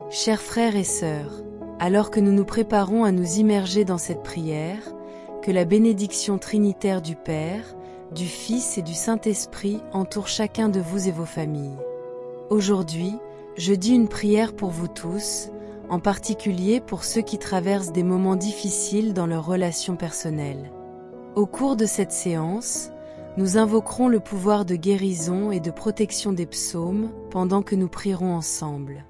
Chers frères et sœurs, alors que nous nous préparons à nous immerger dans cette prière, que la bénédiction trinitaire du Père, du Fils et du Saint-Esprit entoure chacun de vous et vos familles. Aujourd'hui, je dis une prière pour vous tous, en particulier pour ceux qui traversent des moments difficiles dans leurs relations personnelles. Au cours de cette séance, nous invoquerons le pouvoir de guérison et de protection des psaumes pendant que nous prierons ensemble.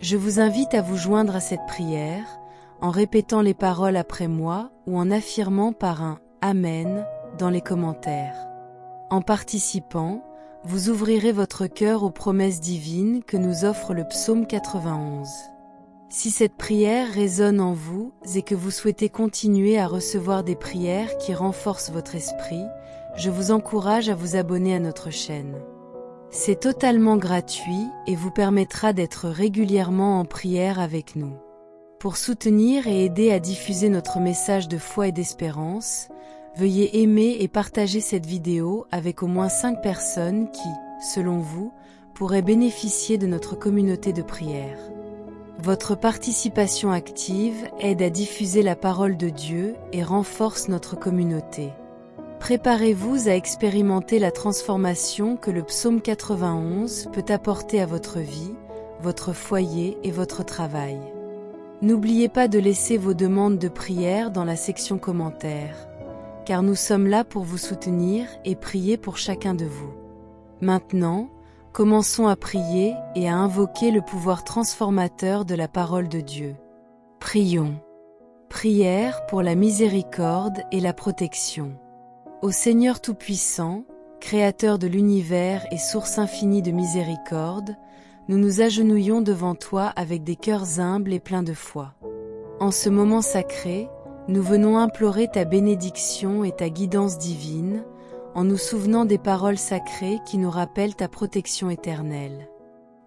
Je vous invite à vous joindre à cette prière, en répétant les paroles après moi ou en affirmant par un « Amen » dans les commentaires. En participant, vous ouvrirez votre cœur aux promesses divines que nous offre le psaume 91. Si cette prière résonne en vous et que vous souhaitez continuer à recevoir des prières qui renforcent votre esprit, je vous encourage à vous abonner à notre chaîne. C'est totalement gratuit et vous permettra d'être régulièrement en prière avec nous. Pour soutenir et aider à diffuser notre message de foi et d'espérance, veuillez aimer et partager cette vidéo avec au moins 5 personnes qui, selon vous, pourraient bénéficier de notre communauté de prière. Votre participation active aide à diffuser la parole de Dieu et renforce notre communauté. Préparez-vous à expérimenter la transformation que le psaume 91 peut apporter à votre vie, votre foyer et votre travail. N'oubliez pas de laisser vos demandes de prière dans la section commentaires, car nous sommes là pour vous soutenir et prier pour chacun de vous. Maintenant, commençons à prier et à invoquer le pouvoir transformateur de la parole de Dieu. Prions. Prière pour la miséricorde et la protection. Ô Seigneur Tout-Puissant, Créateur de l'univers et source infinie de miséricorde, nous nous agenouillons devant toi avec des cœurs humbles et pleins de foi. En ce moment sacré, nous venons implorer ta bénédiction et ta guidance divine, en nous souvenant des paroles sacrées qui nous rappellent ta protection éternelle.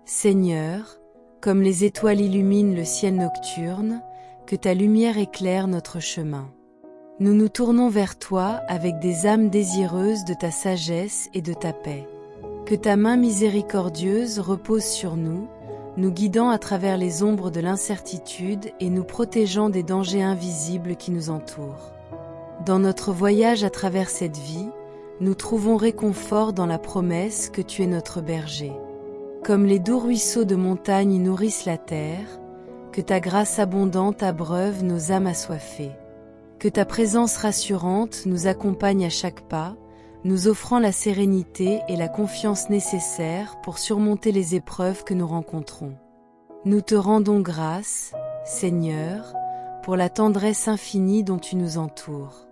Seigneur, comme les étoiles illuminent le ciel nocturne, que ta lumière éclaire notre chemin. Nous nous tournons vers toi avec des âmes désireuses de ta sagesse et de ta paix. Que ta main miséricordieuse repose sur nous, nous guidant à travers les ombres de l'incertitude et nous protégeant des dangers invisibles qui nous entourent. Dans notre voyage à travers cette vie, nous trouvons réconfort dans la promesse que tu es notre berger. Comme les doux ruisseaux de montagne nourrissent la terre, que ta grâce abondante abreuve nos âmes assoiffées. Que ta présence rassurante nous accompagne à chaque pas, nous offrant la sérénité et la confiance nécessaires pour surmonter les épreuves que nous rencontrons. Nous te rendons grâce, Seigneur, pour la tendresse infinie dont tu nous entoures.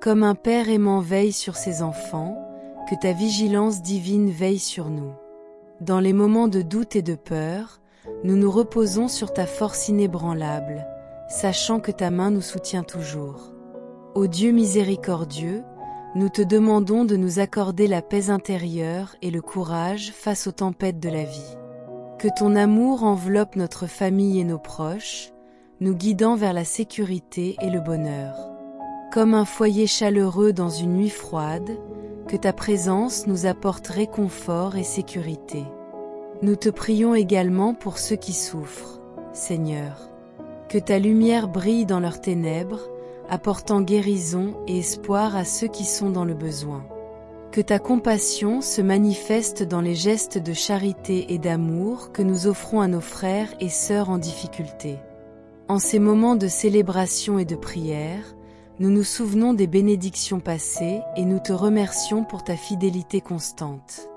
Comme un père aimant veille sur ses enfants, que ta vigilance divine veille sur nous. Dans les moments de doute et de peur, nous nous reposons sur ta force inébranlable, sachant que ta main nous soutient toujours. Ô Dieu miséricordieux, nous te demandons de nous accorder la paix intérieure et le courage face aux tempêtes de la vie. Que ton amour enveloppe notre famille et nos proches, nous guidant vers la sécurité et le bonheur. Comme un foyer chaleureux dans une nuit froide, que ta présence nous apporte réconfort et sécurité. Nous te prions également pour ceux qui souffrent, Seigneur. Que ta lumière brille dans leurs ténèbres, apportant guérison et espoir à ceux qui sont dans le besoin. Que ta compassion se manifeste dans les gestes de charité et d'amour que nous offrons à nos frères et sœurs en difficulté. En ces moments de célébration et de prière, nous nous souvenons des bénédictions passées et nous te remercions pour ta fidélité constante.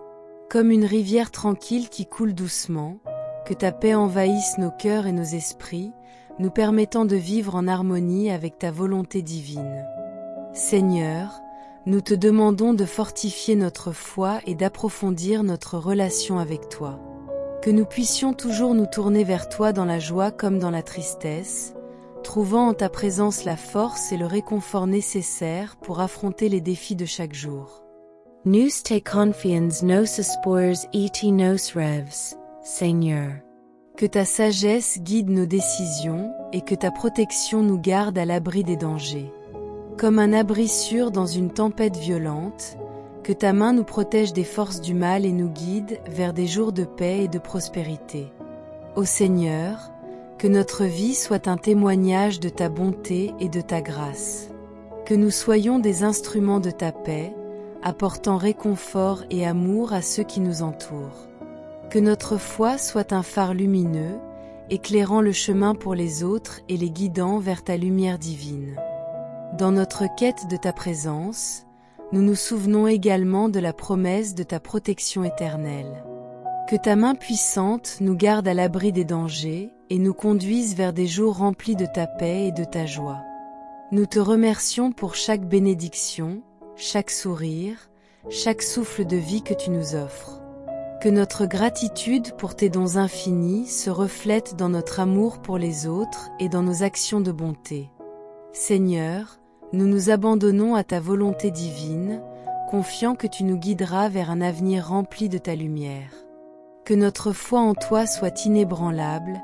Comme une rivière tranquille qui coule doucement, que ta paix envahisse nos cœurs et nos esprits, nous permettant de vivre en harmonie avec ta volonté divine. Seigneur, nous te demandons de fortifier notre foi et d'approfondir notre relation avec toi. Que nous puissions toujours nous tourner vers toi dans la joie comme dans la tristesse, trouvant en ta présence la force et le réconfort nécessaires pour affronter les défis de chaque jour. Nous te confions nos espoirs et nos rêves, Seigneur. Que ta sagesse guide nos décisions et que ta protection nous garde à l'abri des dangers. Comme un abri sûr dans une tempête violente, que ta main nous protège des forces du mal et nous guide vers des jours de paix et de prospérité. Ô Seigneur, que notre vie soit un témoignage de ta bonté et de ta grâce. Que nous soyons des instruments de ta paix, apportant réconfort et amour à ceux qui nous entourent. Que notre foi soit un phare lumineux, éclairant le chemin pour les autres et les guidant vers ta lumière divine. Dans notre quête de ta présence, nous nous souvenons également de la promesse de ta protection éternelle. Que ta main puissante nous garde à l'abri des dangers et nous conduise vers des jours remplis de ta paix et de ta joie. Nous te remercions pour chaque bénédiction, chaque sourire, chaque souffle de vie que tu nous offres. Que notre gratitude pour tes dons infinis se reflète dans notre amour pour les autres et dans nos actions de bonté. Seigneur, nous nous abandonnons à ta volonté divine, confiant que tu nous guideras vers un avenir rempli de ta lumière. Que notre foi en toi soit inébranlable,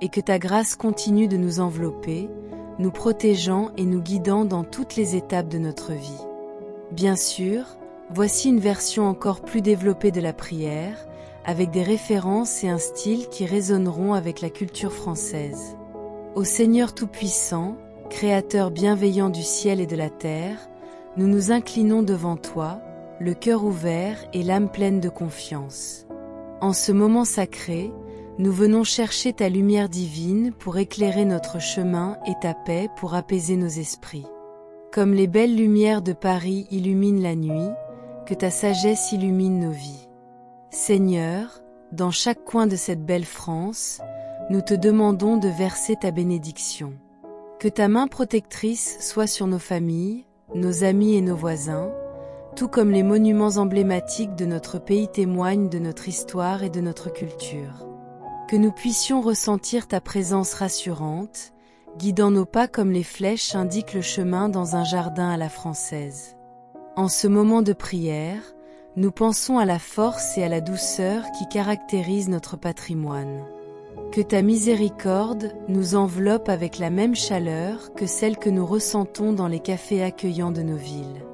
et que ta grâce continue de nous envelopper, nous protégeant et nous guidant dans toutes les étapes de notre vie. Bien sûr, voici une version encore plus développée de la prière, avec des références et un style qui résonneront avec la culture française. Ô Seigneur Tout-Puissant, Créateur bienveillant du ciel et de la terre, nous nous inclinons devant toi, le cœur ouvert et l'âme pleine de confiance. En ce moment sacré, nous venons chercher ta lumière divine pour éclairer notre chemin et ta paix pour apaiser nos esprits. Comme les belles lumières de Paris illuminent la nuit, que ta sagesse illumine nos vies. Seigneur, dans chaque coin de cette belle France, nous te demandons de verser ta bénédiction. Que ta main protectrice soit sur nos familles, nos amis et nos voisins, tout comme les monuments emblématiques de notre pays témoignent de notre histoire et de notre culture. Que nous puissions ressentir ta présence rassurante, guidant nos pas comme les flèches indiquent le chemin dans un jardin à la française. En ce moment de prière, nous pensons à la force et à la douceur qui caractérisent notre patrimoine. Que ta miséricorde nous enveloppe avec la même chaleur que celle que nous ressentons dans les cafés accueillants de nos villes.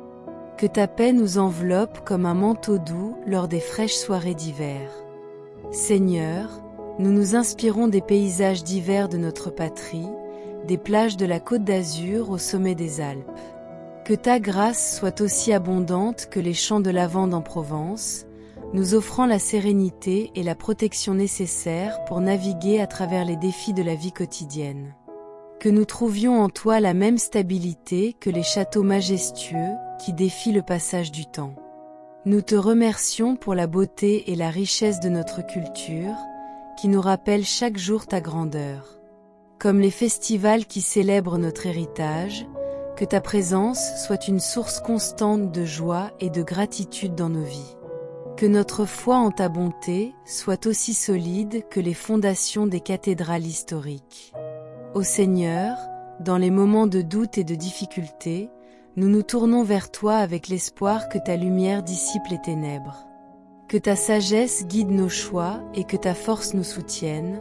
Que ta paix nous enveloppe comme un manteau doux lors des fraîches soirées d'hiver. Seigneur, nous nous inspirons des paysages d'hiver de notre patrie, des plages de la Côte d'Azur au sommet des Alpes. Que ta grâce soit aussi abondante que les champs de lavande en Provence, nous offrant la sérénité et la protection nécessaires pour naviguer à travers les défis de la vie quotidienne. Que nous trouvions en toi la même stabilité que les châteaux majestueux qui défient le passage du temps. Nous te remercions pour la beauté et la richesse de notre culture, qui nous rappelle chaque jour ta grandeur. Comme les festivals qui célèbrent notre héritage, que ta présence soit une source constante de joie et de gratitude dans nos vies. Que notre foi en ta bonté soit aussi solide que les fondations des cathédrales historiques. Ô Seigneur, dans les moments de doute et de difficulté, nous nous tournons vers toi avec l'espoir que ta lumière dissipe les ténèbres. Que ta sagesse guide nos choix et que ta force nous soutienne,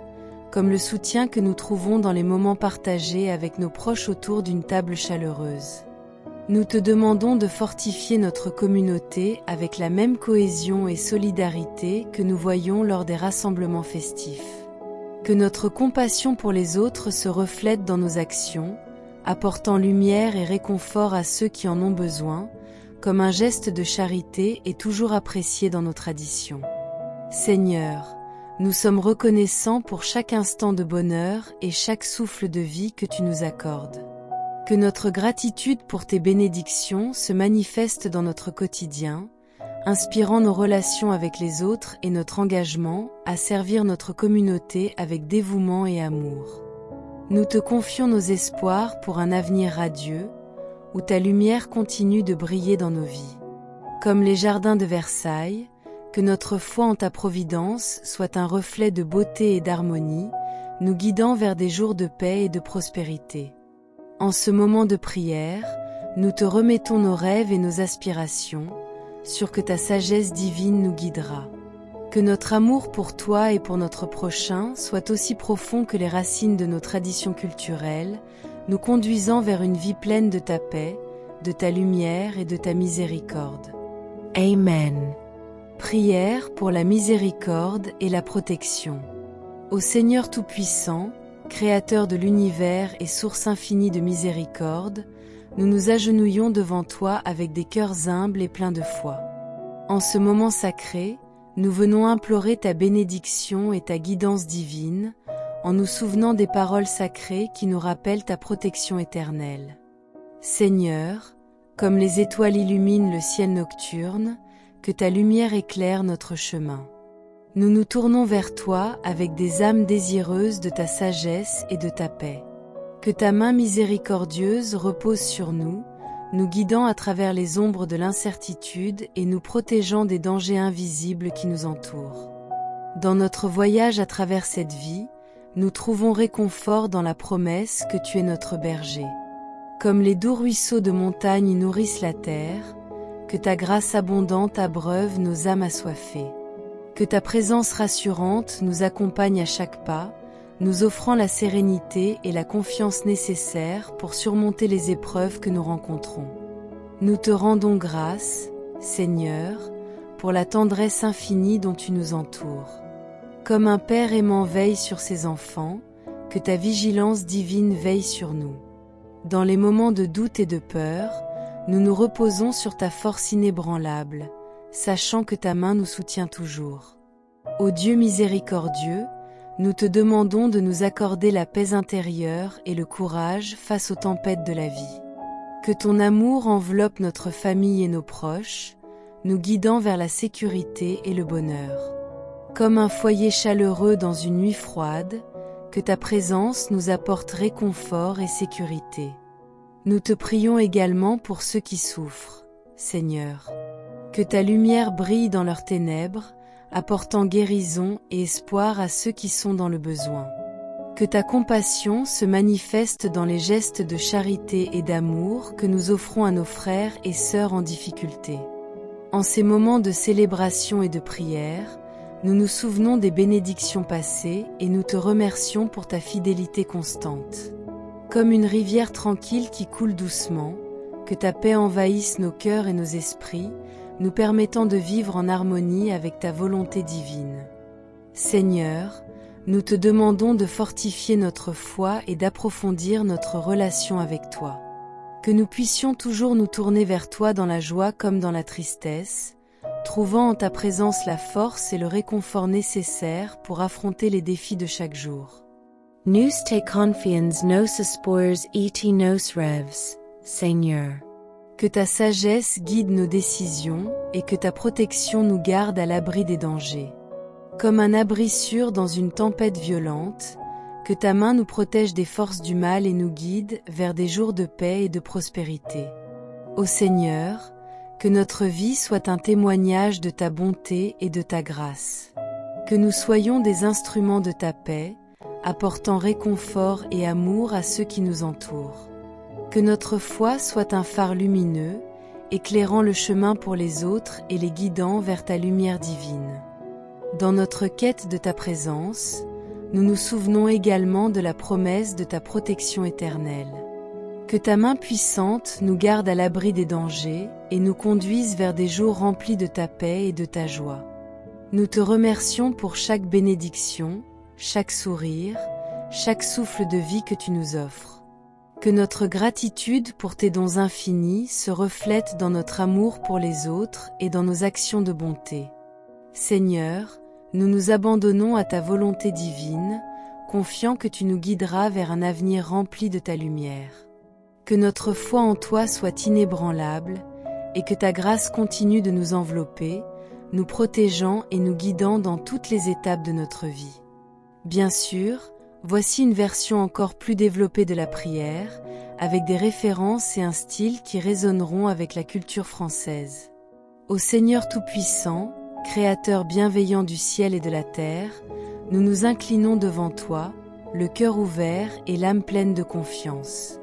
comme le soutien que nous trouvons dans les moments partagés avec nos proches autour d'une table chaleureuse. Nous te demandons de fortifier notre communauté avec la même cohésion et solidarité que nous voyons lors des rassemblements festifs. Que notre compassion pour les autres se reflète dans nos actions, apportant lumière et réconfort à ceux qui en ont besoin, comme un geste de charité est toujours apprécié dans nos traditions. Seigneur, nous sommes reconnaissants pour chaque instant de bonheur et chaque souffle de vie que tu nous accordes. Que notre gratitude pour tes bénédictions se manifeste dans notre quotidien, inspirant nos relations avec les autres et notre engagement à servir notre communauté avec dévouement et amour. Nous te confions nos espoirs pour un avenir radieux, où ta lumière continue de briller dans nos vies. Comme les jardins de Versailles, que notre foi en ta providence soit un reflet de beauté et d'harmonie, nous guidant vers des jours de paix et de prospérité. En ce moment de prière, nous te remettons nos rêves et nos aspirations, sûrs que ta sagesse divine nous guidera. Que notre amour pour toi et pour notre prochain soit aussi profond que les racines de nos traditions culturelles, nous conduisant vers une vie pleine de ta paix, de ta lumière et de ta miséricorde. Amen. Prière pour la miséricorde et la protection. Ô Seigneur Tout-Puissant, Créateur de l'univers et source infinie de miséricorde, nous nous agenouillons devant toi avec des cœurs humbles et pleins de foi. En ce moment sacré, nous venons implorer ta bénédiction et ta guidance divine, en nous souvenant des paroles sacrées qui nous rappellent ta protection éternelle. Seigneur, comme les étoiles illuminent le ciel nocturne, que ta lumière éclaire notre chemin. Nous nous tournons vers toi avec des âmes désireuses de ta sagesse et de ta paix. Que ta main miséricordieuse repose sur nous, nous guidant à travers les ombres de l'incertitude et nous protégeant des dangers invisibles qui nous entourent. Dans notre voyage à travers cette vie, nous trouvons réconfort dans la promesse que tu es notre berger. Comme les doux ruisseaux de montagne nourrissent la terre, que ta grâce abondante abreuve nos âmes assoiffées. Que ta présence rassurante nous accompagne à chaque pas, nous offrant la sérénité et la confiance nécessaires pour surmonter les épreuves que nous rencontrons. Nous te rendons grâce, Seigneur, pour la tendresse infinie dont tu nous entoures. Comme un père aimant veille sur ses enfants, que ta vigilance divine veille sur nous. Dans les moments de doute et de peur, nous nous reposons sur ta force inébranlable, sachant que ta main nous soutient toujours. Ô Dieu miséricordieux, nous te demandons de nous accorder la paix intérieure et le courage face aux tempêtes de la vie. Que ton amour enveloppe notre famille et nos proches, nous guidant vers la sécurité et le bonheur. Comme un foyer chaleureux dans une nuit froide, que ta présence nous apporte réconfort et sécurité. Nous te prions également pour ceux qui souffrent, Seigneur. Que ta lumière brille dans leurs ténèbres, apportant guérison et espoir à ceux qui sont dans le besoin. Que ta compassion se manifeste dans les gestes de charité et d'amour que nous offrons à nos frères et sœurs en difficulté. En ces moments de célébration et de prière, nous nous souvenons des bénédictions passées et nous te remercions pour ta fidélité constante. Comme une rivière tranquille qui coule doucement, que ta paix envahisse nos cœurs et nos esprits, nous permettant de vivre en harmonie avec ta volonté divine. Seigneur, nous te demandons de fortifier notre foi et d'approfondir notre relation avec toi. Que nous puissions toujours nous tourner vers toi dans la joie comme dans la tristesse, trouvant en ta présence la force et le réconfort nécessaires pour affronter les défis de chaque jour. Nous te confions nos espoirs et nos rêves, Seigneur. Que ta sagesse guide nos décisions et que ta protection nous garde à l'abri des dangers. Comme un abri sûr dans une tempête violente, que ta main nous protège des forces du mal et nous guide vers des jours de paix et de prospérité. Ô Seigneur, que notre vie soit un témoignage de ta bonté et de ta grâce. Que nous soyons des instruments de ta paix, apportant réconfort et amour à ceux qui nous entourent. Que notre foi soit un phare lumineux, éclairant le chemin pour les autres et les guidant vers ta lumière divine. Dans notre quête de ta présence, nous nous souvenons également de la promesse de ta protection éternelle. Que ta main puissante nous garde à l'abri des dangers et nous conduise vers des jours remplis de ta paix et de ta joie. Nous te remercions pour chaque bénédiction, chaque sourire, chaque souffle de vie que tu nous offres. Que notre gratitude pour tes dons infinis se reflète dans notre amour pour les autres et dans nos actions de bonté. Seigneur, nous nous abandonnons à ta volonté divine, confiant que tu nous guideras vers un avenir rempli de ta lumière. Que notre foi en toi soit inébranlable, et que ta grâce continue de nous envelopper, nous protégeant et nous guidant dans toutes les étapes de notre vie. Bien sûr, voici une version encore plus développée de la prière, avec des références et un style qui résonneront avec la culture française. Ô Seigneur Tout-Puissant, Créateur bienveillant du ciel et de la terre, nous nous inclinons devant toi, le cœur ouvert et l'âme pleine de confiance.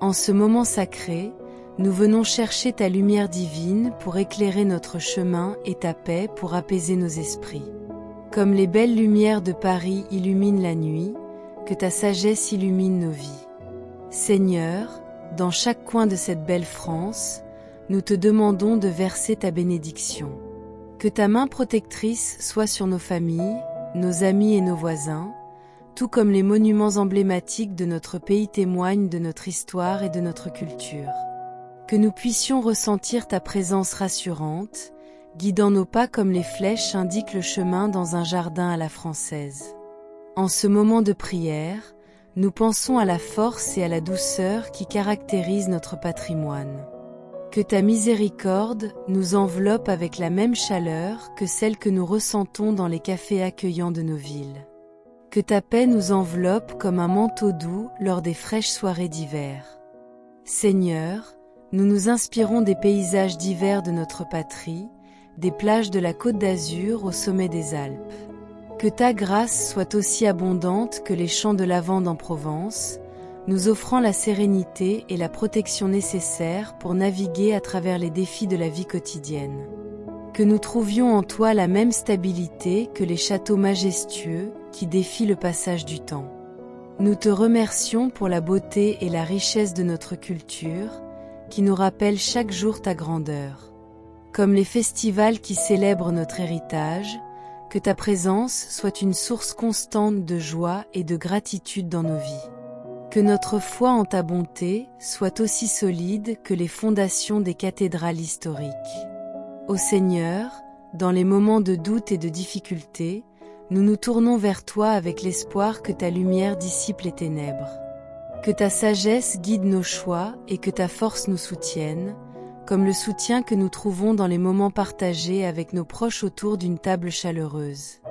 En ce moment sacré, nous venons chercher ta lumière divine pour éclairer notre chemin et ta paix pour apaiser nos esprits. Comme les belles lumières de Paris illuminent la nuit, que ta sagesse illumine nos vies. Seigneur, dans chaque coin de cette belle France, nous te demandons de verser ta bénédiction. Que ta main protectrice soit sur nos familles, nos amis et nos voisins, tout comme les monuments emblématiques de notre pays témoignent de notre histoire et de notre culture. Que nous puissions ressentir ta présence rassurante, guidant nos pas comme les flèches indiquent le chemin dans un jardin à la française. En ce moment de prière, nous pensons à la force et à la douceur qui caractérisent notre patrimoine. Que ta miséricorde nous enveloppe avec la même chaleur que celle que nous ressentons dans les cafés accueillants de nos villes. Que ta paix nous enveloppe comme un manteau doux lors des fraîches soirées d'hiver. Seigneur, nous nous inspirons des paysages d'hiver de notre patrie, des plages de la Côte d'Azur au sommet des Alpes. Que ta grâce soit aussi abondante que les champs de lavande en Provence, nous offrant la sérénité et la protection nécessaires pour naviguer à travers les défis de la vie quotidienne. Que nous trouvions en toi la même stabilité que les châteaux majestueux qui défient le passage du temps. Nous te remercions pour la beauté et la richesse de notre culture, qui nous rappelle chaque jour ta grandeur. Comme les festivals qui célèbrent notre héritage, que ta présence soit une source constante de joie et de gratitude dans nos vies. Que notre foi en ta bonté soit aussi solide que les fondations des cathédrales historiques. Ô Seigneur, dans les moments de doute et de difficulté, nous nous tournons vers toi avec l'espoir que ta lumière dissipe les ténèbres. Que ta sagesse guide nos choix et que ta force nous soutienne, comme le soutien que nous trouvons dans les moments partagés avec nos proches autour d'une table chaleureuse.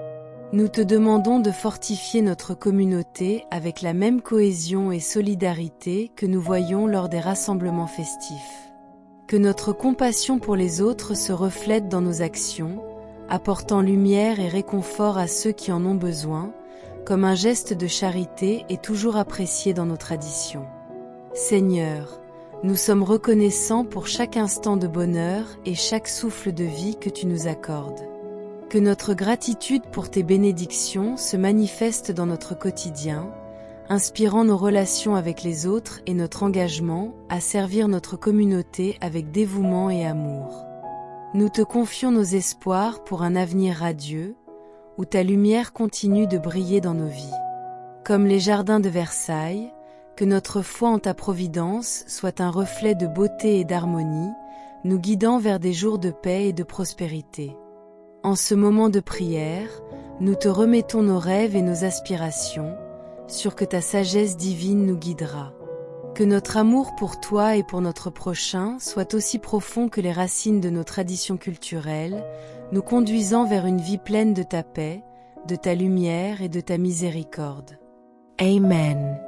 Nous te demandons de fortifier notre communauté avec la même cohésion et solidarité que nous voyons lors des rassemblements festifs. Que notre compassion pour les autres se reflète dans nos actions, apportant lumière et réconfort à ceux qui en ont besoin, comme un geste de charité est toujours apprécié dans nos traditions. Seigneur, nous sommes reconnaissants pour chaque instant de bonheur et chaque souffle de vie que tu nous accordes. Que notre gratitude pour tes bénédictions se manifeste dans notre quotidien, inspirant nos relations avec les autres et notre engagement à servir notre communauté avec dévouement et amour. Nous te confions nos espoirs pour un avenir radieux, où ta lumière continue de briller dans nos vies. Comme les jardins de Versailles, que notre foi en ta providence soit un reflet de beauté et d'harmonie, nous guidant vers des jours de paix et de prospérité. En ce moment de prière, nous te remettons nos rêves et nos aspirations, sûrs que ta sagesse divine nous guidera. Que notre amour pour toi et pour notre prochain soit aussi profond que les racines de nos traditions culturelles, nous conduisant vers une vie pleine de ta paix, de ta lumière et de ta miséricorde. Amen.